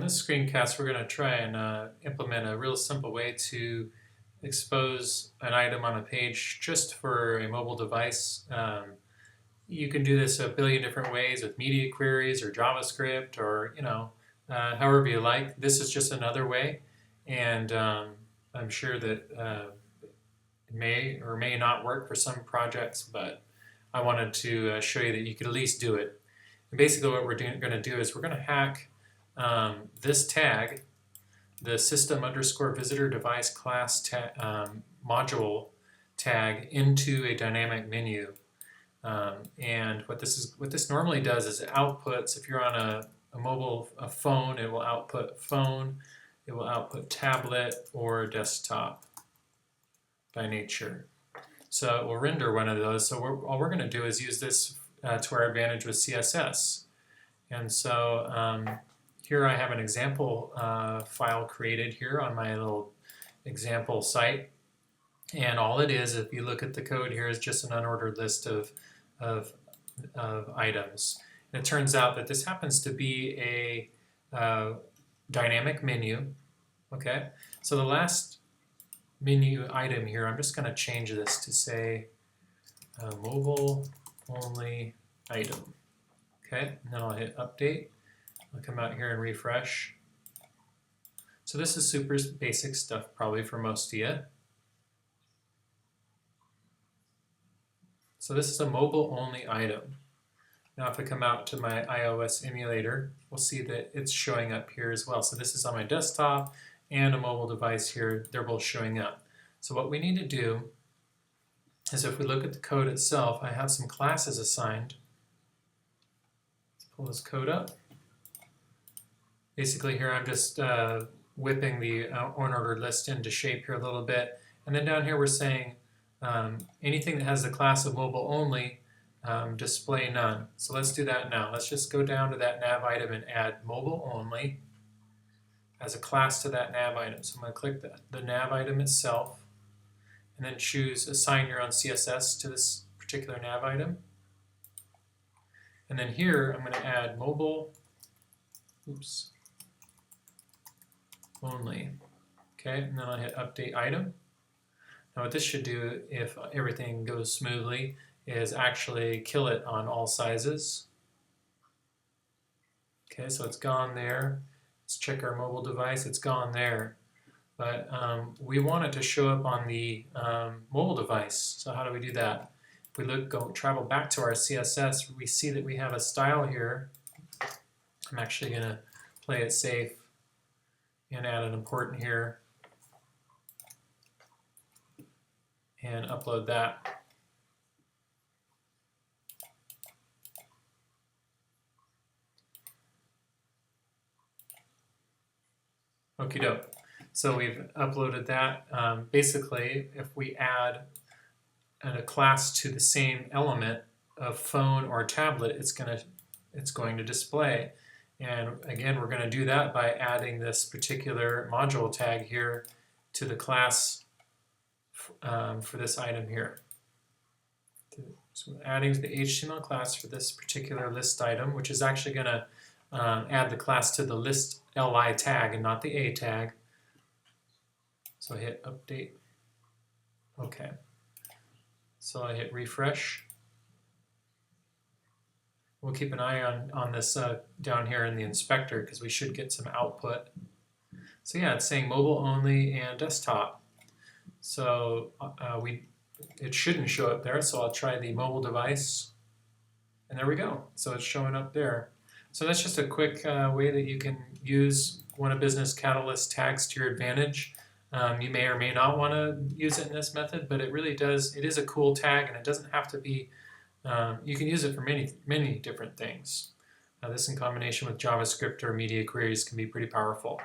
this screencast, we're going to try and implement a real simple way to expose an item on a page just for a mobile device. You can do this a billion different ways with media queries or JavaScript or, however you like. This is just another way, and I'm sure that it may or may not work for some projects, but I wanted to show you that you could at least do it. And basically what we're going to do is we're going to hack this tag, the system_visitor device class module tag, into a dynamic menu. And what this normally does is it outputs, if you're on a phone, it will output phone, it will output tablet or desktop by nature. So it will render one of those. So all we're going to do is use this to our advantage with CSS. And so here I have an example file created here on my little example site. And all it is, if you look at the code here, is just an unordered list of items. And it turns out that this happens to be a dynamic menu. Okay, so the last menu item here, I'm just going to change this to say mobile only item. Okay, and then I'll hit update. I'll come out here and refresh. So this is super basic stuff probably for most of you. So this is a mobile only item. Now if I come out to my iOS emulator, we'll see that it's showing up here as well. So this is on my desktop and a mobile device here. They're both showing up. So what we need to do is, if we look at the code itself, I have some classes assigned. Let's pull this code up. Basically here I'm just whipping the unordered list into shape here a little bit. And then down here we're saying anything that has the class of mobile only, display none. So let's do that now. Let's just go down to that nav item and add mobile only as a class to that nav item. So I'm going to click the nav item itself and then choose assign your own CSS to this particular nav item. And then here I'm going to add mobile only. Okay, and then I'll hit update item. Now what this should do, if everything goes smoothly, is actually kill it on all sizes. Okay, so it's gone there. Let's check our mobile device, it's gone there. But we want it to show up on the mobile device. So how do we do that? If we travel back to our CSS, we see that we have a style here. I'm actually going to play it safe and add an important here and upload that. Okie doke. So we've uploaded that. Basically, if we add a class to the same element of phone or tablet, it's going to display. And again, we're going to do that by adding this particular module tag here to the class for this item here. So adding the HTML class for this particular list item, which is actually going to add the class to the list li tag and not the a tag. So I hit update. Okay. So I hit refresh. We'll keep an eye on this down here in the inspector because we should get some output. So yeah, it's saying mobile only and desktop. So it shouldn't show up there, so I'll try the mobile device. And there we go. So it's showing up there. So that's just a quick way that you can use one of Business Catalyst tags to your advantage. You may or may not want to use it in this method, but it really does. It is a cool tag, and it doesn't have to be. You can use it for many different things. This in combination with JavaScript or media queries can be pretty powerful.